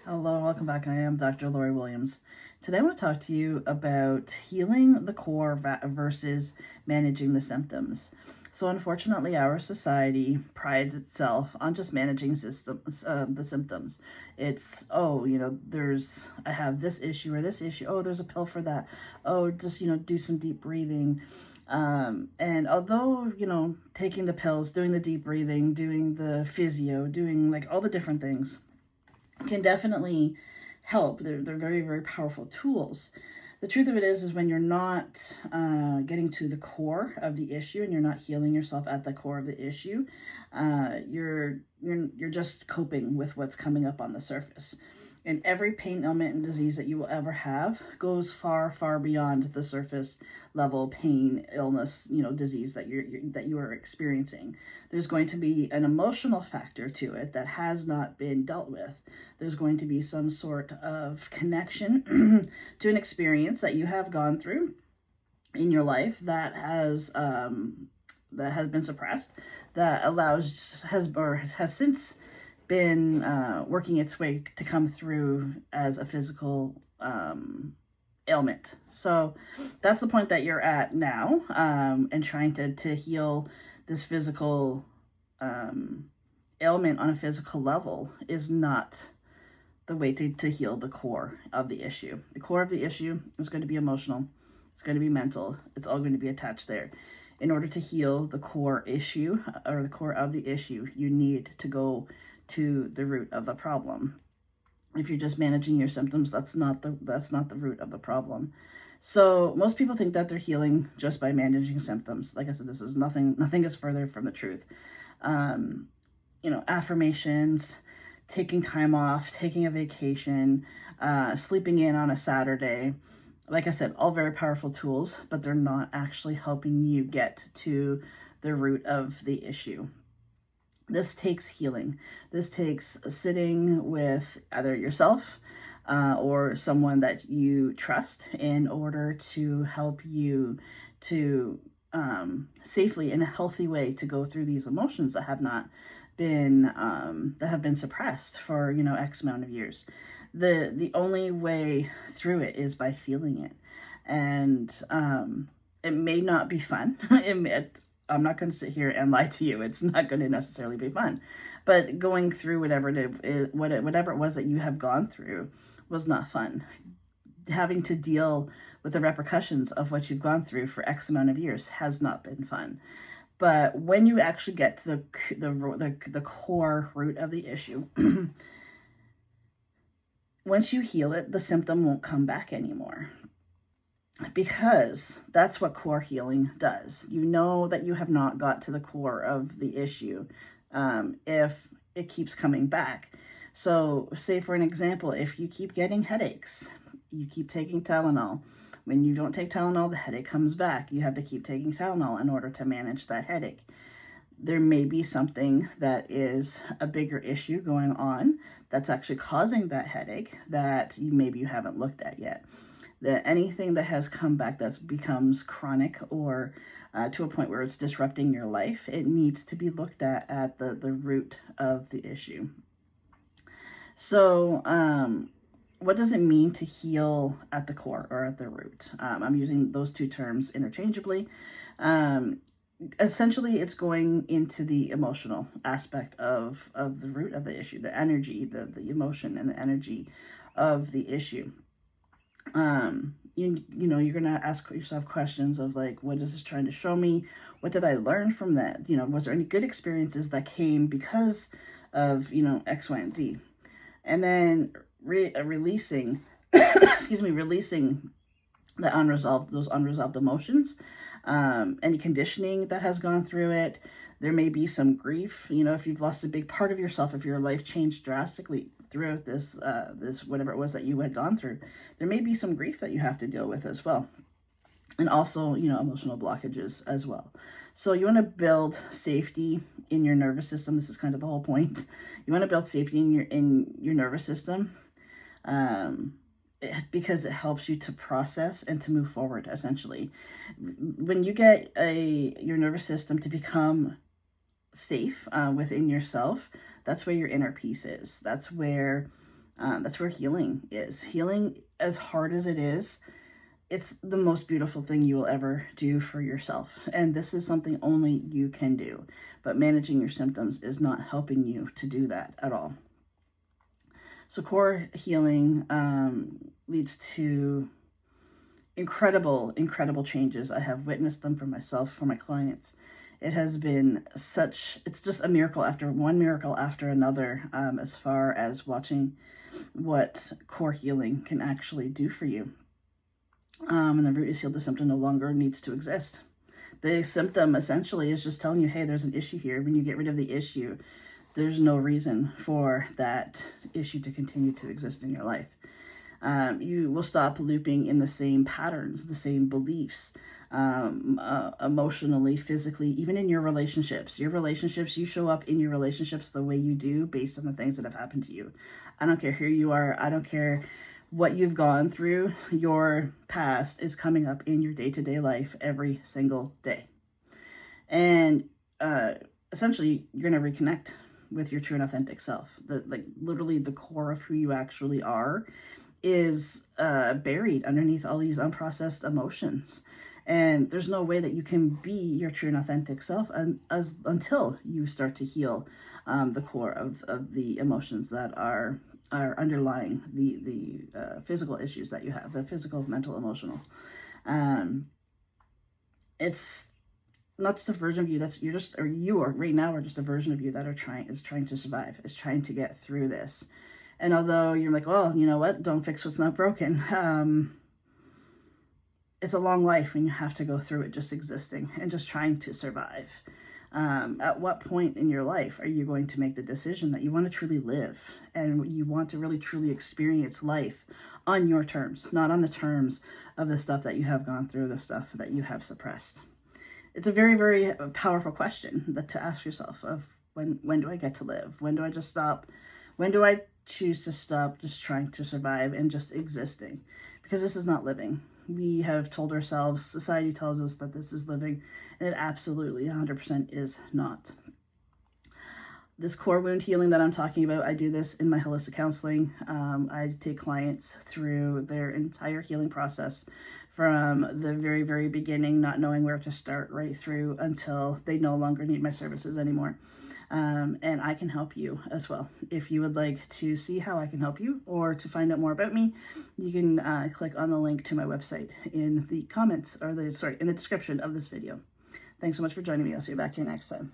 Hello, welcome back. I am Dr. Lori Williams. Today I want to talk to you about healing the core versus managing the symptoms. So unfortunately, our society prides itself on just managing the symptoms. It's, oh, I have this issue or this issue. Oh, there's a pill for that. Oh, just, do some deep breathing. And although, taking the pills, doing the deep breathing, doing the physio, doing like all the different things, can definitely help. They're very, very powerful tools. The truth of it is when you're not getting to the core of the issue and you're not healing yourself at the core of the issue, you're just coping with what's coming up on the surface. And every pain, ailment, and disease that you will ever have goes far, far beyond the surface level pain, illness, disease that you are experiencing. There's going to be an emotional factor to it that has not been dealt with. There's going to be some sort of connection to an experience that you have gone through in your life that has been suppressed, that has since been working its way to come through as a physical ailment. So that's the point that you're at now, and trying to heal this physical ailment on a physical level is not the way to heal the core of the issue. The core of the issue is going to be emotional. It's going to be mental. It's all going to be attached there. In order to heal the core issue or the core of the issue, you need to go to the root of the problem. If you're just managing your symptoms, that's not the root of the problem. So most people think that they're healing just by managing symptoms. Like I said, this is nothing is further from the truth. Affirmations, taking time off, taking a vacation, sleeping in on a Saturday. Like I said, all very powerful tools, but they're not actually helping you get to the root of the issue. This takes healing. This takes sitting with either yourself or someone that you trust in order to help you to safely, in a healthy way, to go through these emotions that have not been suppressed for X amount of years. The only way through it is by feeling it, and it may not be fun. I'm not going to sit here and lie to you. It's not going to necessarily be fun, but going through whatever it was that you have gone through was not fun. Having to deal with the repercussions of what you've gone through for X amount of years has not been fun. But when you actually get to the core root of the issue, once you heal it, the symptom won't come back anymore. Because that's what core healing does. You know that you have not got to the core of the issue if it keeps coming back. So say, for an example, if you keep getting headaches, you keep taking Tylenol. When you don't take Tylenol, the headache comes back. You have to keep taking Tylenol in order to manage that headache. There may be something that is a bigger issue going on that's actually causing that headache that maybe you haven't looked at yet. That anything that has come back that becomes chronic or to a point where it's disrupting your life, it needs to be looked at the root of the issue. So what does it mean to heal at the core or at the root? I'm using those two terms interchangeably. Essentially, it's going into the emotional aspect of the root of the issue, the energy, the emotion and the energy of the issue. You're going to ask yourself questions of like, what is this trying to show me? What did I learn from that? Was there any good experiences that came because of, X, Y, and Z? And then releasing, releasing those unresolved emotions, any conditioning that has gone through it. There may be some grief, if you've lost a big part of yourself, if your life changed drastically throughout this whatever it was that you had gone through, there may be some grief that you have to deal with as well. And also, emotional blockages as well. So you want to build safety in your nervous system. This is kind of the whole point. You want to build safety in your nervous system, because it helps you to process and to move forward, essentially. When you get your nervous system to become safe within yourself, that's where your inner peace is. That's where That's where healing is. Healing, as hard as it is, it's the most beautiful thing you will ever do for yourself. And this is something only you can do. But managing your symptoms is not helping you to do that at all. So core healing leads to incredible, incredible changes. I have witnessed them for myself, for my clients. It has been it's just a miracle after one miracle after another, as far as watching what core healing can actually do for you. And the root is healed, the symptom no longer needs to exist. The symptom essentially is just telling you, hey, there's an issue here. When you get rid of the issue, there's no reason for that issue to continue to exist in your life. You will stop looping in the same patterns, the same beliefs, emotionally, physically, even in your relationships. You show up in your relationships the way you do based on the things that have happened to you. I don't care who you are. I don't care what you've gone through. Your past is coming up in your day-to-day life every single day. And essentially, you're going to reconnect with your true and authentic self. Literally the core of who you actually are is buried underneath all these unprocessed emotions. And there's no way that you can be your true and authentic self until you start to heal the core of the emotions that are underlying the physical issues that you have, the physical, mental, emotional. It's not just a version of you that's right now are just a version of you that is trying to survive, is trying to get through this. And although you're like, well, you know what, don't fix what's not broken, it's a long life when you have to go through it just existing and just trying to survive. At what point in your life are you going to make the decision that you want to truly live and you want to really truly experience life on your terms, not on the terms of the stuff that you have gone through, the stuff that you have suppressed? It's a very, very powerful question to ask yourself of when do I get to live? When do I just stop? When do I choose to stop just trying to survive and just existing? Because this is not living. We have told ourselves, society tells us that this is living, and it absolutely 100% is not. This core wound healing that I'm talking about, I do this in my holistic counseling. I take clients through their entire healing process from the very, very beginning, not knowing where to start, right through until they no longer need my services anymore. And I can help you as well. If you would like to see how I can help you or to find out more about me, you can click on the link to my website in the comments, or in the description of this video. Thanks so much for joining me. I'll see you back here next time.